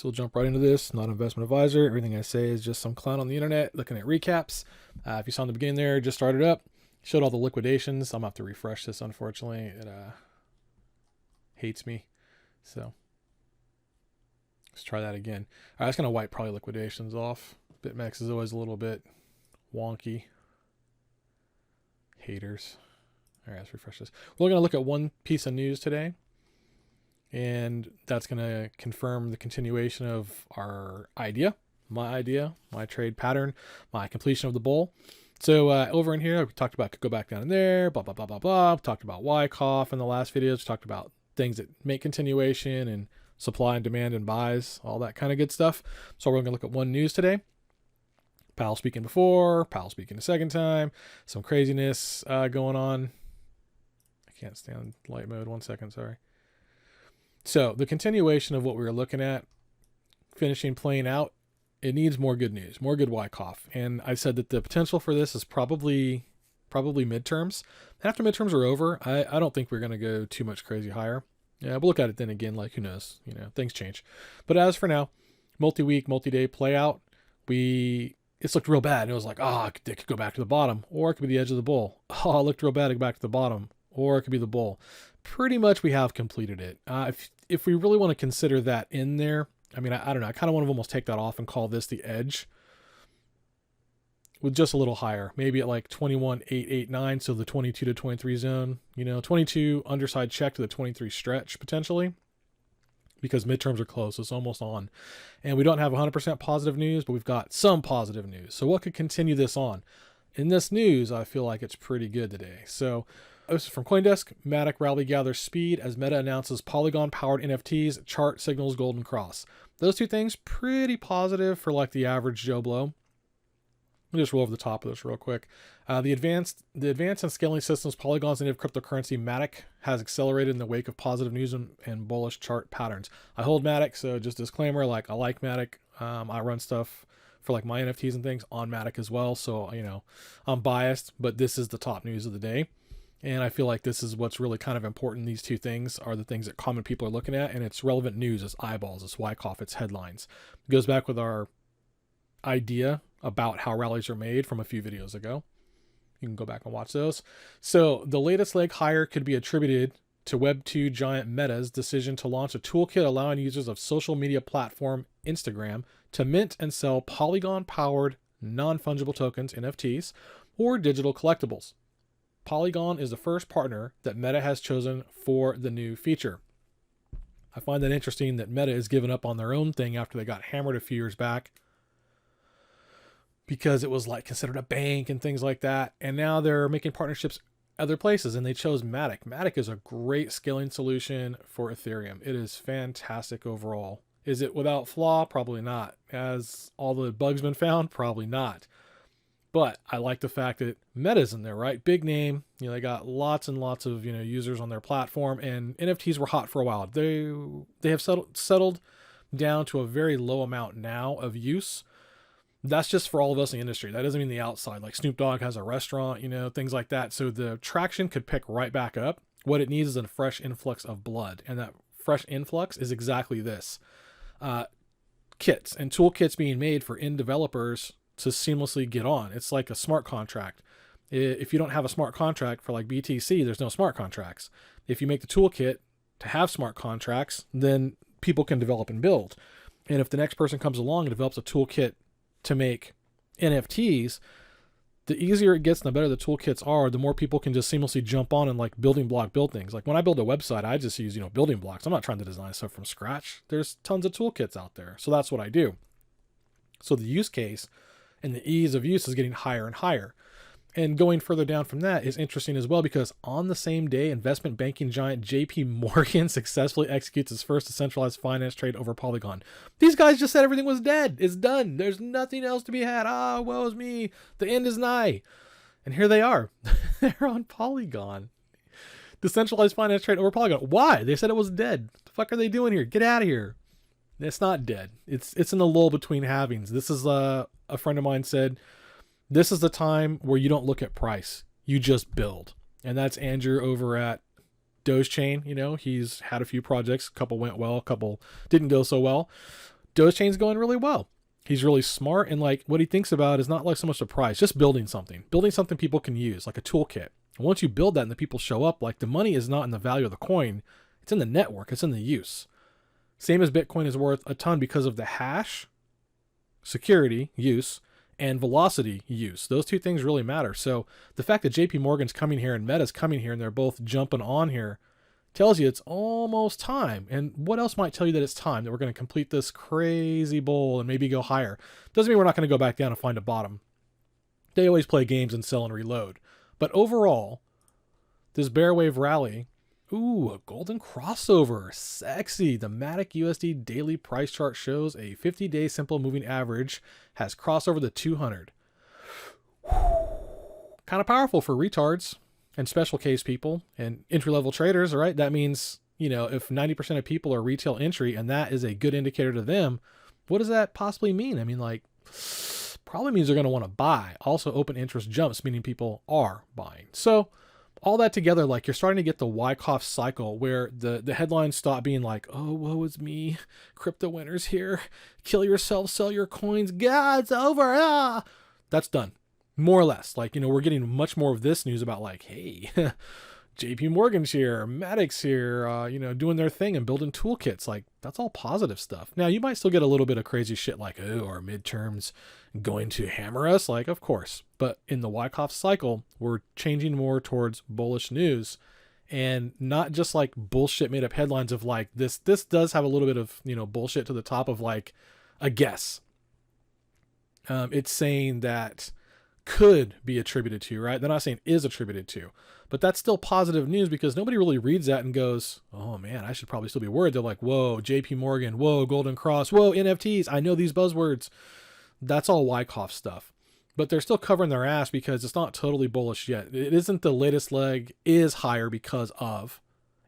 So we'll jump right into this. Not an investment advisor. Everything I say is just some clown on the internet looking at recaps. If you saw in the beginning there, just started up, showed all the liquidations. I'm going to have to refresh this, unfortunately. It hates me. So let's try that again. All right, that's going to wipe probably liquidations off. BitMEX is always a little bit wonky. Haters. All right, let's refresh this. We're going to look at one piece of news today. And that's going to confirm the continuation of our idea, my trade pattern, my completion of the bull. So over in here, we talked about, go back down in there, blah, blah, blah, blah, blah. We talked about Wyckoff in the last videos. We talked about things that make continuation and supply and demand and buys, all that kind of good stuff. So we're going to look at one news today. Powell speaking before, Powell speaking a second time, some craziness going on. I can't stand light mode. 1 second, sorry. So the continuation of what we were looking at, finishing playing out, it needs more good news, more good Wyckoff. And I said that the potential for this is probably midterms. After midterms are over, I don't think we're going to go too much crazy higher. Yeah, we'll look at it then again, like who knows, things change. But as for now, multi-week, multi-day play out, it's looked real bad. It was like, it could go back to the bottom, or it could be the edge of the bull. Oh, it looked real bad to go back to the bottom, or it could be the bull. Pretty much we have completed it. If we really want to consider that in there, I mean, I don't know. I kind of want to almost take that off and call this the edge with just a little higher, maybe at like 21,889. So the 22 to 23 zone, 22 underside check to the 23 stretch potentially, because midterms are close. So it's almost on, and we don't have 100% positive news, but we've got some positive news. So what could continue this on? In this news, I feel like it's pretty good today. So this is from CoinDesk. MATIC rally gathers speed as Meta announces Polygon-powered NFTs. Chart signals golden cross. Those two things pretty positive for like the average Joe Blow. Let me just roll over the top of this real quick. The advanced and scaling systems Polygon's native cryptocurrency MATIC has accelerated in the wake of positive news and bullish chart patterns. I hold MATIC, so just disclaimer, like I like MATIC. I run stuff for like my NFTs and things on MATIC as well. So, I'm biased, but this is the top news of the day. And I feel like this is what's really kind of important. These two things are the things that common people are looking at, and it's relevant news, it's eyeballs, it's Wyckoff, it's headlines. It goes back with our idea about how rallies are made from a few videos ago. You can go back and watch those. So the latest leg higher could be attributed to Web2 giant Meta's decision to launch a toolkit allowing users of social media platform Instagram to mint and sell Polygon-powered non-fungible tokens, NFTs, or digital collectibles. Polygon is the first partner that Meta has chosen for the new feature. I find that interesting that Meta has given up on their own thing after they got hammered a few years back, because it was like considered a bank and things like that. And now they're making partnerships other places, and they chose MATIC. MATIC is a great scaling solution for Ethereum. It is fantastic overall. Is it without flaw? Probably not. Has all the bugs been found? Probably not. But I like the fact that Meta's in there, right? Big name. They got lots and lots of users on their platform, and NFTs were hot for a while. They have settled down to a very low amount now of use. That's just for all of us in the industry. That doesn't mean the outside. Like Snoop Dogg has a restaurant, things like that. So the traction could pick right back up. What it needs is a fresh influx of blood, and that fresh influx is exactly this: kits and toolkits being made for end developers to seamlessly get on. It's like a smart contract. If you don't have a smart contract for like BTC, there's no smart contracts. If you make the toolkit to have smart contracts, then people can develop and build. And if the next person comes along and develops a toolkit to make NFTs, the easier it gets and the better the toolkits are, the more people can just seamlessly jump on and like building block build things. Like when I build a website, I just use, building blocks. I'm not trying to design stuff from scratch. There's tons of toolkits out there. So that's what I do. So the use case and the ease of use is getting higher and higher. And going further down from that is interesting as well, because on the same day, investment banking giant JP Morgan successfully executes its first decentralized finance trade over Polygon. These guys just said everything was dead. It's done. There's nothing else to be had. Woe is me. The end is nigh. And here they are. They're on Polygon. Decentralized finance trade over Polygon. Why? They said it was dead. What the fuck are they doing here? Get out of here. It's not dead. It's in the lull between halvings. This is a friend of mine said, this is the time where you don't look at price. You just build. And that's Andrew over at Dogechain. He's had a few projects. A couple went well, a couple didn't go so well. Dogechain's going really well. He's really smart, and like what he thinks about is not like so much a price, just building something people can use, like a toolkit. And once you build that and the people show up, like the money is not in the value of the coin, it's in the network, it's in the use. Same as Bitcoin is worth a ton because of the hash, security, use, and velocity use. Those two things really matter. So the fact that JP Morgan's coming here and Meta's coming here and they're both jumping on here tells you it's almost time. And what else might tell you that it's time, that we're going to complete this crazy bull and maybe go higher? Doesn't mean we're not going to go back down and find a bottom. They always play games and sell and reload. But overall, this bear wave rally, ooh, a golden crossover, sexy. The MATIC USD daily price chart shows a 50-day simple moving average has crossed over the 200. Kind of powerful for retards and special case people and entry-level traders, right? That means, you know, if 90% of people are retail entry and that is a good indicator to them, what does that possibly mean? I mean, like, probably means they're going to want to buy. Also, open interest jumps, meaning people are buying. So all that together, like, you're starting to get the Wyckoff cycle where the headlines stop being like, oh, woe is me, crypto winners here, kill yourself, sell your coins, God, it's over, ah! That's done. More or less. Like, you know, we're getting much more of this news about like, hey, JP Morgan's here, MATIC's here, you know, doing their thing and building toolkits. Like, that's all positive stuff. Now, you might still get a little bit of crazy shit like, oh, our midterms going to hammer us? Like, of course. But in the Wyckoff cycle, we're changing more towards bullish news and not just like bullshit made up headlines of like, this does have a little bit of, you know, bullshit to the top of like a guess. It's saying that could be attributed to, right? They're not saying is attributed to, but that's still positive news because nobody really reads that and goes, oh man, I should probably still be worried. They're like, whoa, JP Morgan, whoa, Golden Cross, whoa, NFTs. I know these buzzwords. That's all Wyckoff stuff, but they're still covering their ass because it's not totally bullish yet. It isn't the latest leg is higher because of,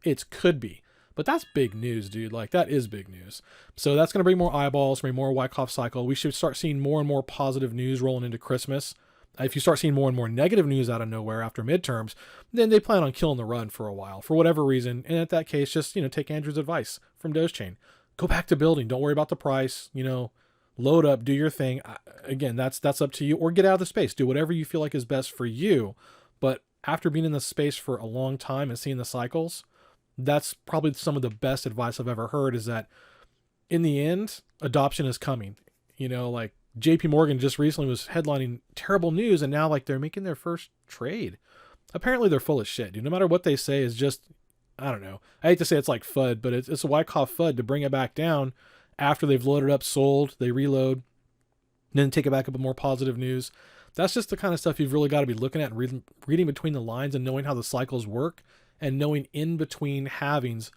it could be, but that's big news, dude. Like, that is big news. So that's going to bring more eyeballs, bring more Wyckoff cycle. We should start seeing more and more positive news rolling into Christmas. If you start seeing more and more negative news out of nowhere after midterms, then they plan on killing the run for a while, for whatever reason. And at that case, just, you know, take Andrew's advice from Dogechain. Go back to building. Don't worry about the price. You know, load up, do your thing. Again, that's up to you. Or get out of the space. Do whatever you feel like is best for you. But after being in the space for a long time and seeing the cycles, that's probably some of the best advice I've ever heard, is that in the end, adoption is coming. You know, like, JP Morgan just recently was headlining terrible news, and now like they're making their first trade. Apparently they're full of shit, dude. No matter what they say is just, I don't know. I hate to say it's like FUD, but it's a Wyckoff FUD to bring it back down after they've loaded up, sold, they reload, then take it back up with more positive news. That's just the kind of stuff you've really got to be looking at and reading between the lines and knowing how the cycles work and knowing in between halvings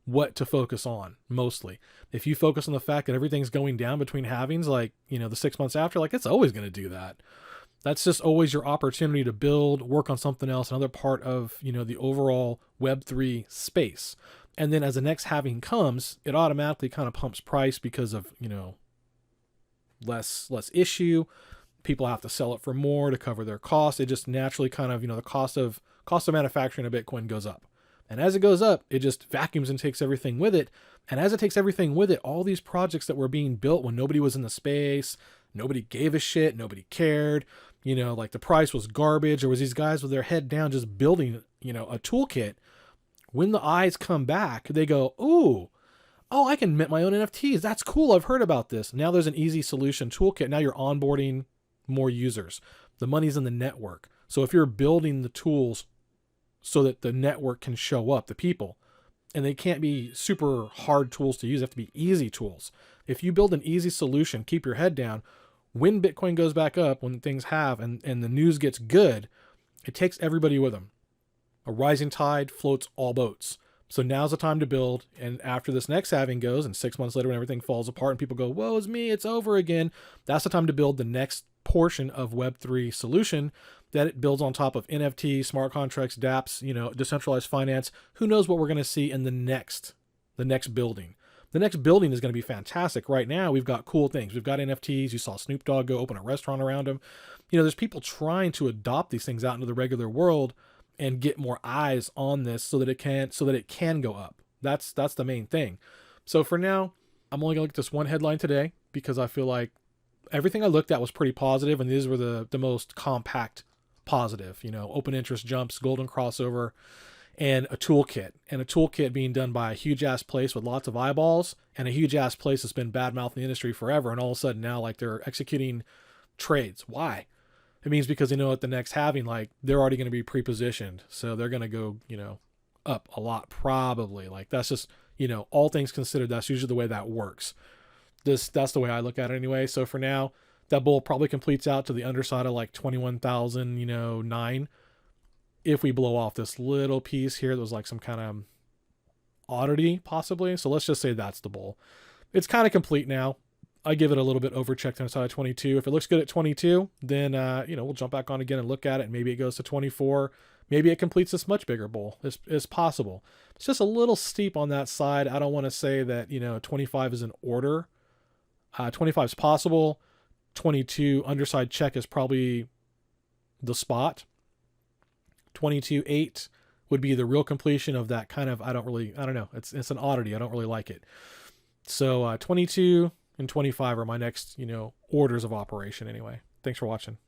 what to focus on mostly. If you focus on the fact that everything's going down between halvings, like, you know, the 6 months after, like, it's always going to do that. That's just always your opportunity to build, work on something else, another part of, you know, the overall Web3 space. And then as the next halving comes, it automatically kind of pumps price because of, you know, less issue. People have to sell it for more to cover their costs. It just naturally kind of, you know, the cost of manufacturing a Bitcoin goes up. And as it goes up, it just vacuums and takes everything with it. And as it takes everything with it, all these projects that were being built when nobody was in the space, nobody gave a shit, nobody cared, you know, like the price was garbage. There was these guys with their head down just building, you know, a toolkit. When the eyes come back, they go, ooh, oh, I can mint my own NFTs. That's cool. I've heard about this. Now there's an easy solution toolkit. Now you're onboarding more users. The money's in the network. So if you're building the tools so that the network can show up, the people, and they can't be super hard tools to use, they have to be easy tools. If you build an easy solution, keep your head down, when Bitcoin goes back up, when things have, and the news gets good, it takes everybody with them. A rising tide floats all boats. So now's the time to build. And after this next halving goes, and 6 months later when everything falls apart and people go, woe is me, it's over again, that's the time to build the next portion of Web3 solution that it builds on top of NFT, smart contracts, dApps, you know, decentralized finance. Who knows what we're going to see in the next building. The next building is going to be fantastic. Right now, we've got cool things. We've got NFTs. You saw Snoop Dogg go open a restaurant around them. You know, there's people trying to adopt these things out into the regular world and get more eyes on this so that it can go up. That's the main thing. So for now, I'm only gonna look at this one headline today because I feel like everything I looked at was pretty positive, and these were the most compact positive. Open interest jumps, golden crossover, and a toolkit. And a toolkit being done by a huge ass place with lots of eyeballs, and a huge ass place that's been badmouthing the industry forever, and all of a sudden now like they're executing trades. Why? It means because they know at the next halving, like they're already going to be pre-positioned, so they're going to go, up a lot probably. Like that's just, all things considered, that's usually the way that works. That's the way I look at it anyway. So for now, that bull probably completes out to the underside of like 21,000, 9. If we blow off this little piece here, that was like some kind of oddity possibly. So let's just say that's the bull. It's kind of complete now. I give it a little bit overchecked on the side of 22. If it looks good at 22, then, we'll jump back on again and look at it. And maybe it goes to 24. Maybe it completes this much bigger bull. It's possible. It's just a little steep on that side. I don't want to say that, 25 is in order. 25 is possible. 22 underside check is probably the spot. 22.8 would be the real completion of that kind of, I don't know. It's an oddity. I don't really like it. So 22 and 25 are my next, orders of operation anyway. Thanks for watching.